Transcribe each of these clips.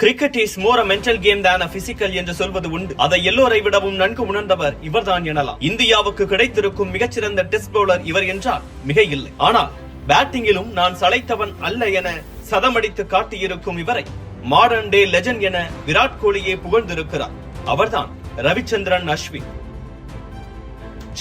Cricket is more mental game than a physical என்று சொல்வது உண்டு. அதை எல்லோரை விடவும் நன்கு உணர்ந்தவர் இவர்தான் எனலாம். இந்தியாவுக்கு கிடைத்திருக்கும் மிகச்சிறந்த டெஸ்ட் பவுலர் இவர் என்றால் மிக இல்லை. ஆனால் பேட்டிங்கிலும் நான் சளைத்தவன் அல்ல என சதமடித்து காட்டியிருக்கும் இவரை மாடர்ன் டே லெஜண்ட் என விராட் கோலியே புகழ்ந்திருக்கிறார். அவர்தான் ரவிச்சந்திரன் அஸ்வின்.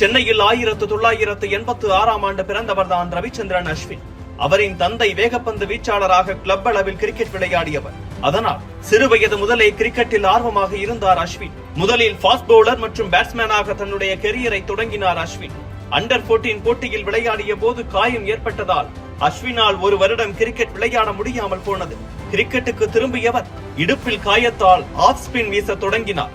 சென்னையில் 1986 பிறந்தவர்தான் ரவிச்சந்திரன் அஸ்வின். அவரின் தந்தை வேகப்பந்து வீச்சாளராக கிளப் அளவில் கிரிக்கெட் விளையாடியவர். அதனால் சிறுவயது முதலே கிரிக்கெட்டில் ஆர்வமாக இருந்தார் அஸ்வின். முதலில் ஃபாஸ்ட் பவுலர் மற்றும் பேட்ஸ்மேனாக தன்னுடைய கெரியரை தொடங்கினார் அஸ்வின். அண்டர் 14 போட்டியில் விளையாடிய போது காயம் ஏற்பட்டதால் அஸ்வினால் ஒரு வருடம் கிரிக்கெட் விளையாட முடியாமல் போனது. கிரிக்கெட்டுக்கு திரும்பியவர் இடுப்பில் காயத்தால் ஆஃப் ஸ்பின் வீச தொடங்கினார்.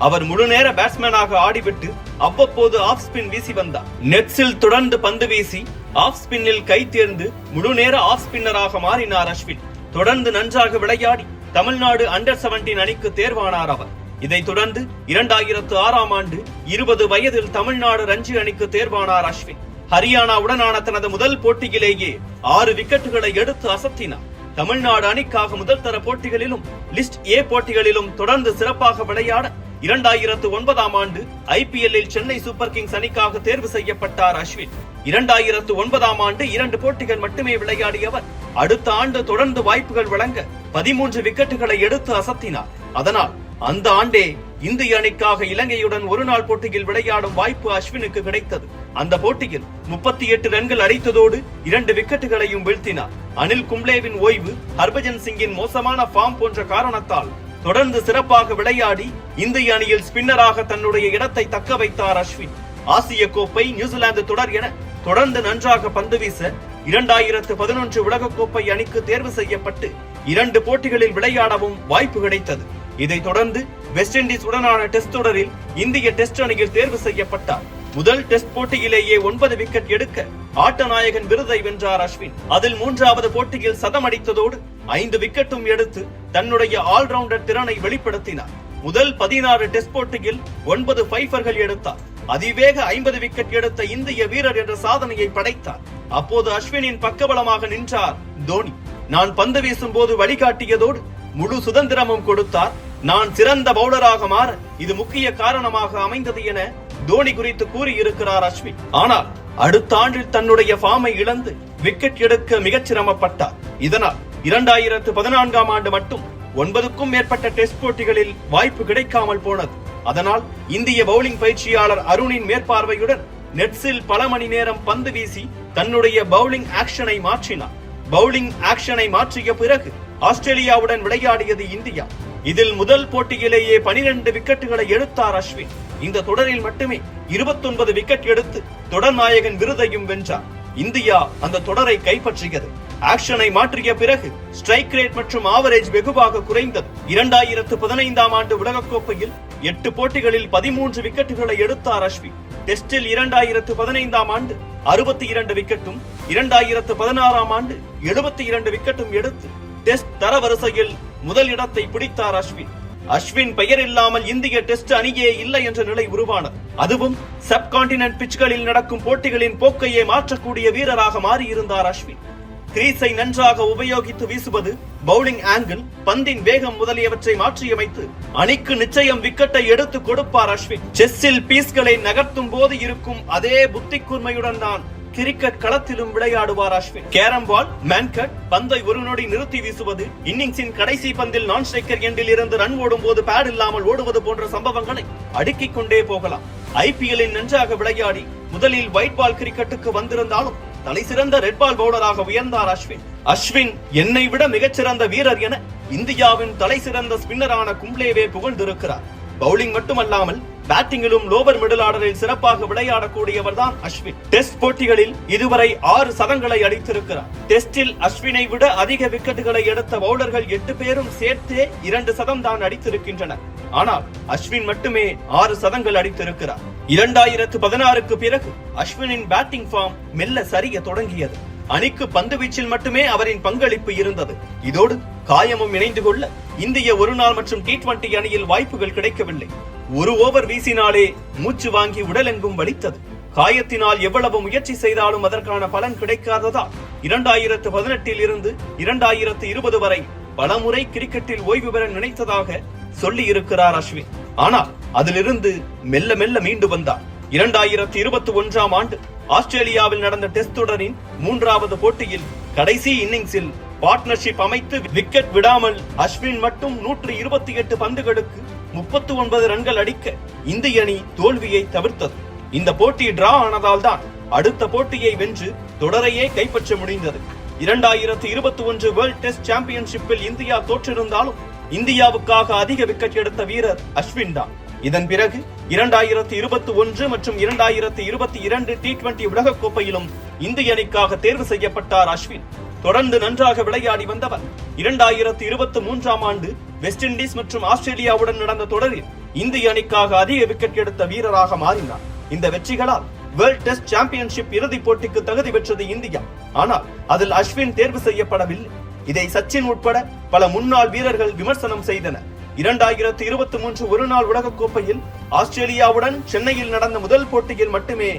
அவர் முழுநேர பேட்ஸ்மேனாக ஆடிவிட்டு அவ்வப்போது ஆஃப் ஸ்பின் வீசி வந்தார். நெட்ஸில் தொடர்ந்து பந்து வீசி ஆஃப் ஸ்பின்னில் கை தேர்ந்து முழுநேர ஆஃப் ஸ்பின்னராக மாறினார் அஸ்வின். தொடர்ந்து நன்றாக விளையாடி தமிழ்நாடு அண்டர் 17 அணிக்கு தேர்வானார் அவர். இதைத் தொடர்ந்து 2006 20 வயதில் தமிழ்நாடு ரஞ்சி அணிக்கு தேர்வானார் அஸ்வின். ஹரியானாவுடனான தனது முதல் போட்டியிலேயே 6 விக்கெட்டுகளை எடுத்து அசத்தினார். தமிழ்நாடு அணிக்காக முதல் தர போட்டிகளிலும் லிஸ்ட் ஏ போட்டிகளிலும் தொடர்ந்து சிறப்பாக விளையாட 2009 ஐபிஎல்லில் சென்னை சூப்பர் கிங்ஸ் அணிக்காக தேர்வு செய்யப்பட்டார் அஸ்வின். 2009 2 போட்டிகள் மட்டுமே விளையாடியவர் அடுத்த ஆண்டு தொடர்ந்து வாய்ப்புகள் வழங்க 13 விக்கெட்டுகளை எடுத்து அசத்தினார். அதனால் அந்த ஆண்டே இந்திய அணிக்காக இலங்கையுடன் ஒருநாள் போட்டியில் விளையாடும் வாய்ப்பு அஸ்வினுக்கு கிடைத்தது. அந்த போட்டியில் 38 ரன்கள் அடித்ததோடு 2 விக்கெட்டுகளையும் வீழ்த்தினார். அனில் கும்ப்ளேவின் ஓய்வு, ஹர்பஜன் சிங்கின் மோசமான ஃபார்ம் போன்ற காரணத்தால் தொடர்ந்து சிறப்பாக விளையாடி இந்திய அணியில் ஸ்பின்னராக தன்னுடைய இடத்தை தக்க வைத்தார் அஸ்வின். ஆசிய கோப்பை, நியூசிலாந்து தொடர் என தொடர்ந்து நன்றாக பந்து வீச 2011 உலகக்கோப்பை அணிக்கு தேர்வு செய்யப்பட்டு 2 போட்டிகளில் விளையாடவும் வாய்ப்பு கிடைத்தது. இதைத் தொடர்ந்து வெஸ்ட் இண்டீஸ் உடனான டெஸ்ட் தொடரில் இந்திய டெஸ்ட் அணியில் தேர்வு செய்யப்பட்டார். முதல் டெஸ்ட் போட்டியிலேயே 9 விக்கெட் எடுக்க ஆட்ட நாயகன் விருதை வென்றார் அஸ்வின். அதில் 3வது போட்டியில் சதம் அடித்ததோடு 5 விக்கெட்டும் எடுத்து தன்னுடைய ஆல்ரவுண்டர் திறனை வெளிப்படுத்தினார். முதல் 16 டெஸ்ட் போட்டியில் 9 ஃபைஃபர்கள் எடுத்தார். அதிவேக 50 விக்கெட் எடுத்த இந்திய வீரர் என்ற சாதனையை படைத்தார். அப்போது அஸ்வினின் பக்கபலமாக நின்றார் தோனி. நான் பந்து வீசும் போது வழிகாட்டியதோடு முழு சுதந்திரமும் கொடுத்தார். நான் சிறந்த பவுலராக மாற இது முக்கிய காரணமாக அமைந்தது என தோனி குறித்து கூறியிருக்கிறார் அஸ்வின். ஆனால் அடுத்த ஆண்டில் தன்னுடைய ஃபார்மை இழந்து விக்கெட் எடுக்க மிகச் சிரமப்பட்டார். இதனால் 2014 மட்டும் 9க்கும் மேற்பட்ட டெஸ்ட் போட்டிகளில் வாய்ப்பு கிடைக்காமல் போனது. அதனால் இந்திய பவுலிங் பயிற்சியாளர் அருணின் மேற்பார்வையுடன் நெட்ஸில் பல மணி நேரம் பந்து வீசி தன்னுடைய பவுலிங் ஆக்ஷனை மாற்றினார். பவுலிங் ஆக்ஷனை மாற்றிய பிறகு ஆஸ்திரேலியாவுடன் விளையாடியது இந்தியா. இதில் முதல் போட்டியிலேயே 12 விக்கெட்டுகளை எடுத்தார் அஸ்வின். இந்த தொடரில் மட்டுமே 29 விக்கெட் எடுத்து தொடர் நாயகன் விருதையும் வென்றார். இந்தியா அந்த தொடரை கைப்பற்றியது. ஆக்ஷனை மாற்றிய பிறகு ஸ்ட்ரைக் ரேட் மற்றும் ஆவரேஜ் வெகுவாக குறைந்தது. 2015 உலகக்கோப்பையில் 8 போட்டிகளில் 13 விக்கெட்டுகளை எடுத்தார் அஸ்வின். டெஸ்டில் 2015 62 விக்கெட்டும் 2016 72 விக்கெட்டும் எடுத்து டெஸ்ட் தரவரிசையில் முதல் இடத்தை பிடித்தார் அஸ்வின். அஸ்வின் பெயர் இல்லாமல் இந்திய டெஸ்ட் அணியே இல்லை என்ற நிலை உருவானது. அதுவும் சப்கான்டினென்ட் பிட்ச்களில் நடக்கும் போட்டிகளின் போக்கையே மாற்றக்கூடிய வீரராக மாறியிருந்தார் அஸ்வின். கிரீஸை நன்றாக உபயோகித்து வீசுவது, பவுலிங் ஆங்கிள், பந்தின் வேகம் முதலியவற்றை மாற்றியமைத்து அணிக்கு நிச்சயம் விக்கெட்டை எடுத்து கொடுப்பார் அஸ்வின். செஸ்ஸில் பீஸ்களை நகர்த்தும் போது இருக்கும் அதே புத்தி கூர்மையுடன் தான் கிரிக்கெட் களத்திலும் விளையாடுவார் அஸ்வின். கேரம் பால், மேன்கட், பந்தை ஒரு நொடி நிறுத்தி வீசுவது, இன்னிங்ஸின் கடைசி பந்தில் நான் ஸ்ட்ரைக்கர் எண்டில் இருந்து ரன் ஓடும் போது பேட் இல்லாமல் ஓடுவது போன்ற சம்பவங்களை அடுக்கிக் கொண்டே போகலாம். ஐபிஎல்லில் நன்றாக விளையாடி முதலில் ஒயிட் பால் கிரிக்கெட்டுக்கு வந்திருந்தாலும் தலை சிறந்த ரெட் பால் பவுலராக உயர்ந்தார் அஸ்வின். அஸ்வின் என்னை விட மிகச்சிறந்த வீரர் என இந்தியாவின் தலை சிறந்த ஸ்பின்னரான கும்ப்ளேவே புகழ்ந்திருக்கிறார். பவுலிங் மட்டுமல்லாமல் பேட்டிங்கிலும் லோவர் மிடில் ஆர்டரில் சிறப்பாக விளையாடக்கூடியவர் தான் அஸ்வின். டெஸ்ட் போட்டிகளில் இதுவரை 6 சதங்களை அடித்திருக்கிறார். டெஸ்டில் அஸ்வினை விட அதிக விக்கெட்டுகளை எடுத்த பவுலர்கள் 8 பேரும் சேர்த்தே 2 சதம் தான் அடித்திருக்கின்றனர். ஆனால் அஸ்வின் மட்டுமே 6 சதங்கள் அடித்திருக்கிறார். 2016 பிறகு அஸ்வினின் பேட்டிங் ஃபார்ம் மெல்ல சரிய தொடங்கியது. அணிக்கு பந்து வீச்சில் மட்டுமே அவரின் பங்களிப்பு இருந்தது. இதோடு காயமும் இணைந்து கொள்ள இந்திய ஒருநாள் மற்றும் T20 அணியில் வாய்ப்புகள் கிடைக்கவில்லை. ஒரு ஓவர் வீசினாலே மூச்சு வாங்கி உடலெங்கும் வலித்தது. காயத்தினால் எவ்வளவு முயற்சி செய்தாலும் அதற்கான பலன் கிடைக்காததால் 2018 இருந்து 2020 வரை பலமுறை கிரிக்கெட்டில் ஓய்வு பெற நினைத்ததாக சொல்லி இருக்கிறார் அஸ்வின். ஆனால் அதிலிருந்து மெல்ல மெல்ல மீண்டு வந்தார். 2021ஆம் ஆண்டு ஆஸ்திரேலியாவில் நடந்த டெஸ்ட் தொடரின் 3வது போட்டியில் கடைசி இன்னிங்ஸில் பார்ட்னர்ஷிப் அமைத்து விக்கெட் விடாமல் அஸ்வின் மட்டும் 128 பந்துகளுக்கு 39 ரன்கள் அடிக்க இந்திய அணி தோல்வியை தவிர்த்தது. இந்த போட்டி டிரா ஆனதால் தான் அடுத்த போட்டியை வென்று தொடரையே கைப்பற்ற முடிந்தது. 2021 வேர்ல்ட் டெஸ்ட் சாம்பியன்ஷிப்பில் இந்தியா தோற்றிருந்தாலும் இந்தியாவுக்காக அதிக விக்கெட் எடுத்த வீரர் அஸ்வின் தான். இதன் பிறகு 2021 மற்றும் 2022 T20 உலகக் கோப்பையிலும் இந்திய அணிக்காக தேர்வு செய்யப்பட்டார் அஸ்வின். தொடர்ந்து நன்றாக விளையாடி வந்தவர் 2023ஆம் ஆண்டு வெஸ்ட் இண்டீஸ் மற்றும் ஆஸ்திரேலியாவுடன் நடந்த தொடரில் இந்திய அணிக்காக அதிக விக்கெட் எடுத்த வீரராக மாறினார். இந்த வெற்றிகளால் வேர்ல்ட் டெஸ்ட் சாம்பியன்ஷிப் இறுதிப் போட்டிக்கு தகுதி பெற்றது இந்தியா. ஆனால் அதில் அஸ்வின் தேர்வு செய்யப்படவில்லை. இதை சச்சின் உட்பட பல முன்னாள் வீரர்கள் விமர்சனம் செய்தனர். 2023 ஒருநாள் உலகக் கோப்பையில் ஆஸ்திரேலியாவுடன் சென்னையில் நடந்த முதல் போட்டியில் மட்டுமே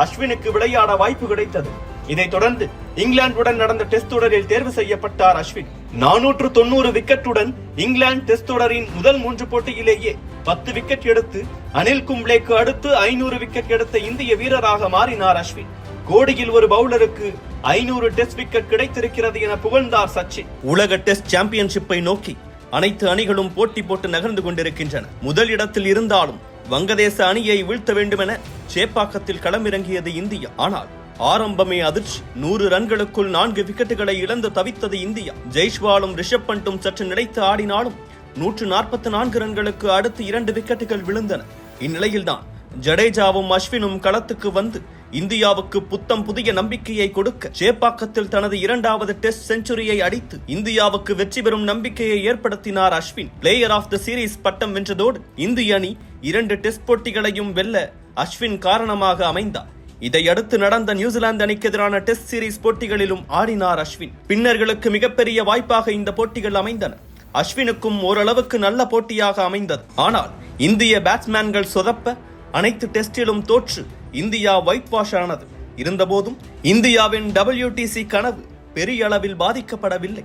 அஸ்வினுக்கு விளையாட வாய்ப்பு கிடைத்தது. இதைத் தொடர்ந்து இங்கிலாந்துடன் நடந்த டெஸ்ட் தொடரில் தேர்வு செய்யப்பட்டார் அஸ்வின். 490 விக்கெட்டுடன் இங்கிலாந்து டெஸ்ட் தொடரின் முதல் 3 போட்டியிலேயே 10 விக்கெட் எடுத்து அனில் கும்ப்ளேக்கு அடுத்து 500 விக்கெட் எடுத்த இந்திய வீரராக மாறினார் அஸ்வின். கோடியில் ஒரு பவுலருக்கு 500 டெஸ்ட் விக்கெட் கிடைத்திருக்கிறது என புகழ்ந்தார் சச்சின். உலக டெஸ்ட் சாம்பியன்ஷிப்பை நோக்கி அனைத்து அணிகளும் போட்டி போட்டு நகர்ந்து கொண்டிருக்கின்றன. முதல் இடத்தில் இருந்தாலும் வங்கதேச அணியை வீழ்த்த வேண்டும் என சேப்பாக்கத்தில் களமிறங்கியது இந்தியா. ஆனால் ஆரம்பமே அதிர்ச்சி. 100 ரன்களுக்குள் 4 விக்கெட்டுகளை இழந்து தவித்தது இந்தியா. ஜெய்ஸ்வாலும் ரிஷப் பண்டும் சற்று நிலைத்து ஆடினாலும் 144 ரன்களுக்கு அடுத்து 2 விக்கெட்டுகள் விழுந்தன. இந்நிலையில்தான் ஜடேஜாவும் அஸ்வினும் களத்துக்கு வந்து இந்தியாவுக்கு புத்தம் புதிய நம்பிக்கையை கொடுக்க சேப்பாக்கத்தில் தனது 2வது டெஸ்ட் செஞ்சுரியை அடித்து இந்தியாவுக்கு வெற்றி பெறும் நம்பிக்கையை ஏற்படுத்தினார் Ashwin. Player of the series பட்டம் வென்றதோடு இந்திய அணி 2 டெஸ்ட் போட்டிகளையும் வெல்ல அஸ்வின் காரணமாக அமைந்தார். இதையடுத்து நடந்த நியூசிலாந்து அணிக்கு எதிரான டெஸ்ட் சீரீஸ் போட்டிகளிலும் ஆடினார் அஸ்வின். பின்னர்களுக்கு மிகப்பெரிய வாய்ப்பாக இந்த போட்டிகள் அமைந்தன. அஸ்வினுக்கும் ஓரளவுக்கு நல்ல போட்டியாக அமைந்தது. ஆனால் இந்திய பேட்ஸ்மேன்கள் சொதப்ப அனைத்து டெஸ்டிலும் தோற்று இந்தியா ஒயிட் வாஷ் ஆனது. இருந்தபோதும் இந்தியாவின் WTC கனவு பெரிய அளவில் பாதிக்கப்படவில்லை.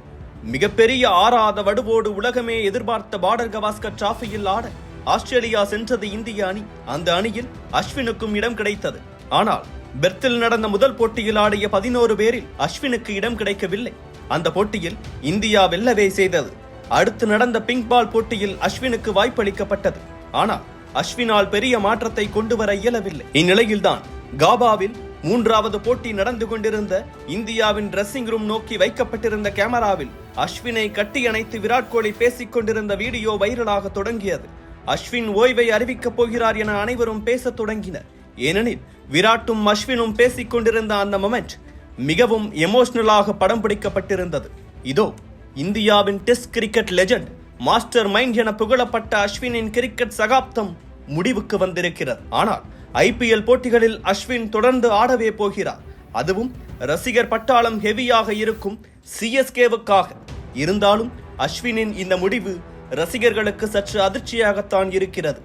மிகப்பெரிய ஆறாத வடுவோடு உலகமே எதிர்பார்த்த பார்டர் கவாஸ்கர் டிராபியில் ஆட ஆஸ்திரேலியா சென்றது இந்திய அணி. அந்த அணியில் அஸ்வினுக்கும் இடம் கிடைத்தது. ஆனால் பெர்த்தில் நடந்த முதல் போட்டியில் ஆடிய 11 பேரில் அஸ்வினுக்கு இடம் கிடைக்கவில்லை. அந்த போட்டியில் இந்தியா வெல்லவே செய்தது. அடுத்து நடந்த பிங்க் பால் போட்டியில் அஸ்வினுக்கு வாய்ப்பளிக்கப்பட்டது. ஆனால் அஸ்வினால் பெரிய மாற்றத்தை கொண்டு வர இயலவில்லை. இந்நிலையில்தான் காபாவில் 3வது போட்டி நடந்து கொண்டிருந்த இந்தியாவின் டிரெஸ்ஸிங் ரூம் நோக்கி வைக்கப்பட்டிருந்த கேமராவில் அஸ்வினை கட்டி அணைத்து விராட் கோலி பேசிக் கொண்டிருந்த வீடியோ வைரலாக தொடங்கியது. அஸ்வின் ஓய்வை அறிவிக்கப் போகிறார் என அனைவரும் பேசத் தொடங்கினர். ஏனெனில் விராட்டும் அஸ்வினும் பேசிக் கொண்டிருந்த அந்த மொமெண்ட் மிகவும் எமோஷனலாக படம் பிடிக்கப்பட்டிருந்தது. இதோ இந்தியாவின் test cricket legend, master mind என புகழப்பட்ட அஸ்வினின் கிரிக்கெட் சகாப்தம் முடிவுக்கு வந்திருக்கிறது. ஆனால் IPL போட்டிகளில் அஸ்வின் தொடர்ந்து ஆடவே போகிறார். அதுவும் ரசிகர் பட்டாளம் ஹெவியாக இருக்கும் CSKவுக்காக. இருந்தாலும் அஸ்வினின் இந்த முடிவு ரசிகர்களுக்கு சற்று அதிர்ச்சியாகத்தான் இருக்கிறது.